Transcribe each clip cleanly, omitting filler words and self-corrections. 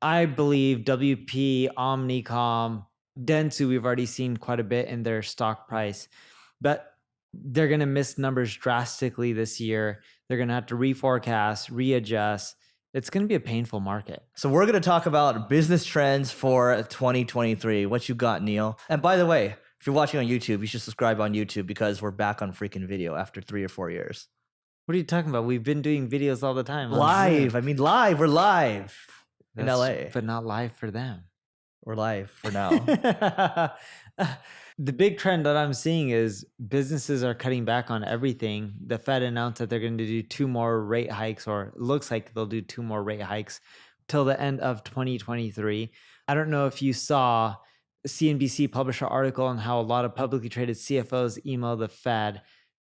I believe WP, Omnicom, Dentsu, we've already seen quite a bit in their stock price, but they're going to miss numbers drastically this year. They're going to have to reforecast, readjust. It's going to be a painful market. So we're going to talk about business trends for 2023. What you got, Neil? And by the way, if you're watching on YouTube, you should subscribe on YouTube because we're back on freaking video after 3 or 4 years. What are you talking about? We've been doing videos all the time. Live. I mean, live. We're live in LA. But not live for them. We're live for now. The big trend that I'm seeing is businesses are cutting back on everything. The Fed announced that they're going to do 2 more rate hikes, or it looks like they'll do 2 more rate hikes till the end of 2023. I don't know if you saw CNBC publish an article on how a lot of publicly traded CFOs email the Fed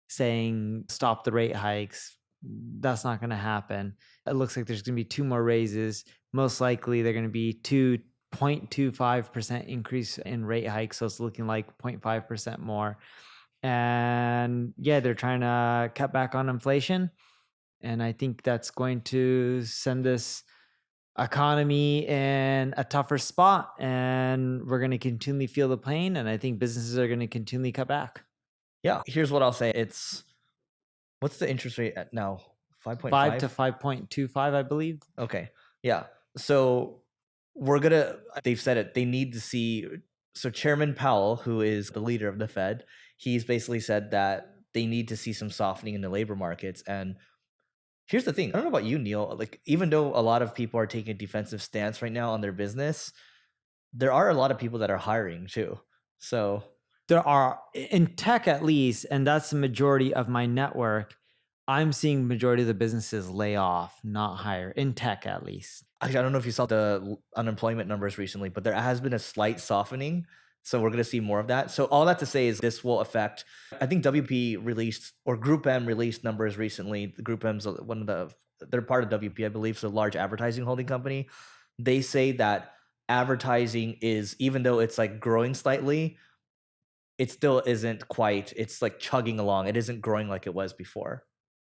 saying, stop the rate hikes. That's not going to happen. It looks like there's going to be 2 more raises. Most likely they're going to be 0.25% increase in rate hikes. So it's looking like 0.5% more. And yeah, they're trying to cut back on inflation. And I think that's going to send this economy in a tougher spot. And we're going to continually feel the pain. And I think businesses are going to continually cut back. Yeah. Here's what I'll say. What's the interest rate at now? 5.5? 5 to 5.25, I believe. Okay. Yeah. So they've said it, they need to see, so Chairman Powell, who is the leader of the Fed, he's basically said that they need to see some softening in the labor markets. And here's the thing, I don't know about you, Neil, like even though a lot of people are taking a defensive stance right now on their business, there are a lot of people that are hiring too. So there are, in tech at least, and that's the majority of my network, I'm seeing majority of the businesses lay off, not hire, in tech at least. Actually, I don't know if you saw the unemployment numbers recently, but there has been a slight softening. So we're going to see more of that. So all that to say is this will affect, I think WP released, or Group M released numbers recently. The Group M's they're part of WP, I believe, so a large advertising holding company. They say that advertising is, even though it's like growing slightly, it still isn't quite, it's like chugging along. It isn't growing like it was before.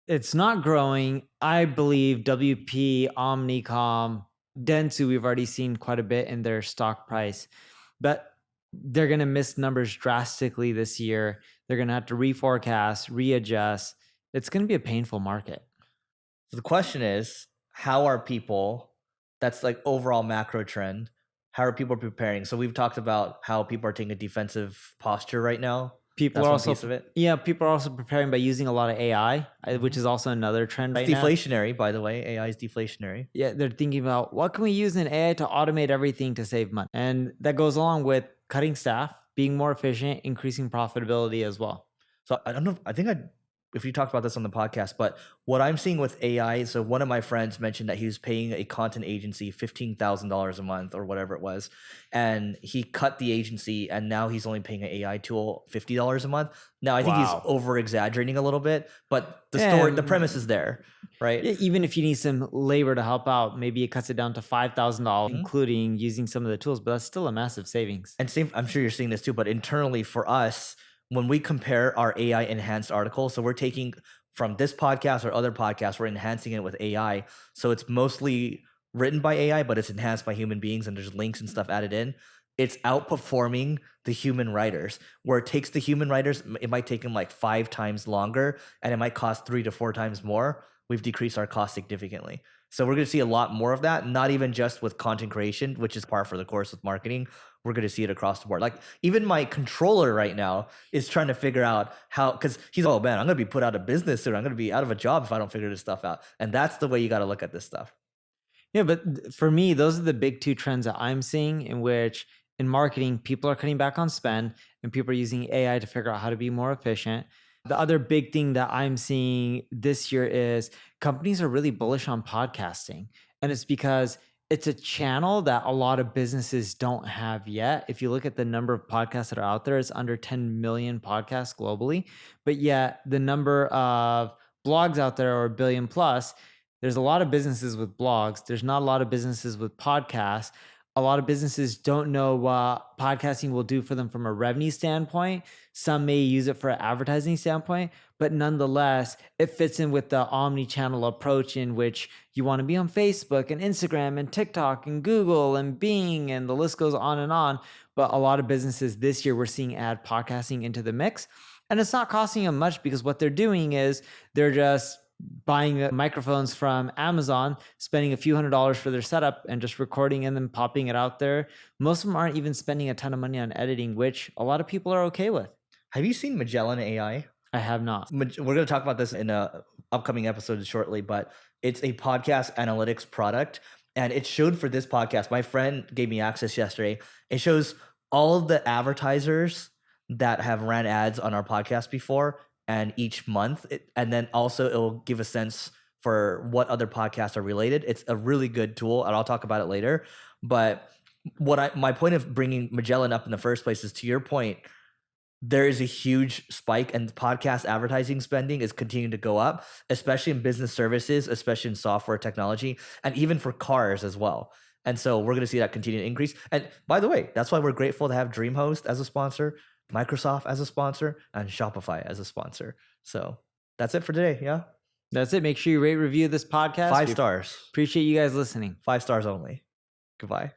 It's not growing. I believe WP, Omnicom, Dentsu, we've already seen quite a bit in their stock price, but they're going to miss numbers drastically this year. They're going to have to reforecast, readjust. It's going to be a painful market. So the question is, how are people, that's like overall macro trend, how are people preparing? So we've talked about how people are taking a defensive posture right now. People are also preparing by using a lot of AI, which is also another trend right now. Deflationary, by the way. AI is deflationary. Yeah, they're thinking about what can we use in AI to automate everything to save money, and that goes along with cutting staff, being more efficient, increasing profitability as well. So I don't know. I think if you talked about this on the podcast, but what I'm seeing with AI, so one of my friends mentioned that he was paying a content agency $15,000 a month or whatever it was, and he cut the agency, and now he's only paying an AI tool $50 a month. Now I think he's over exaggerating a little bit, but the premise is there, right? Even if you need some labor to help out, maybe it cuts it down to $5,000, including using some of the tools, but that's still a massive savings. And I'm sure you're seeing this too, but internally for us, when we compare our AI enhanced articles, so we're taking from this podcast or other podcasts, we're enhancing it with AI. So it's mostly written by AI, but it's enhanced by human beings and there's links and stuff added in. It's outperforming the human writers, where it takes the human writers, it might take them like 5 times longer and it might cost 3 to 4 times more. We've decreased our cost significantly. So we're going to see a lot more of that, not even just with content creation, which is par for the course with marketing. We're going to see it across the board. Like even my controller right now is trying to figure out how, because he's, oh man, I'm going to be put out of business soon. I'm going to be out of a job if I don't figure this stuff out. And that's the way you got to look at this stuff. Yeah, but for me, those are the big 2 trends that I'm seeing, in which in marketing, people are cutting back on spend and people are using AI to figure out how to be more efficient. The other big thing that I'm seeing this year is companies are really bullish on podcasting. And it's because it's a channel that a lot of businesses don't have yet. If you look at the number of podcasts that are out there, it's under 10 million podcasts globally. But yet the number of blogs out there are 1 billion plus. There's a lot of businesses with blogs. There's not a lot of businesses with podcasts. a lot of businesses don't know what podcasting will do for them from a revenue standpoint. Some may use it for an advertising standpoint, but nonetheless, it fits in with the omni-channel approach in which you want to be on Facebook and Instagram and TikTok and Google and Bing, and the list goes on and on. But a lot of businesses this year, we're seeing add podcasting into the mix. And it's not costing them much because what they're doing is they're just buying microphones from Amazon, spending a few $100s for their setup and just recording and then popping it out there. Most of them aren't even spending a ton of money on editing, which a lot of people are okay with. Have you seen Magellan AI? I have not. We're going to talk about this in a upcoming episode shortly, but it's a podcast analytics product. And it showed for this podcast, my friend gave me access yesterday. It shows all the advertisers that have ran ads on our podcast before and each month. And then also it'll give a sense for what other podcasts are related. It's a really good tool, and I'll talk about it later. But my point of bringing Magellan up in the first place is, to your point, there is a huge spike, and podcast advertising spending is continuing to go up, especially in business services, especially in software technology, and even for cars as well. And so we're going to see that continue to increase. And by the way, that's why we're grateful to have DreamHost as a sponsor, Microsoft as a sponsor, and Shopify as a sponsor. So that's it for today. Yeah. That's it. Make sure you rate, review this podcast. 5 stars. Appreciate you guys listening. 5 stars only. Goodbye.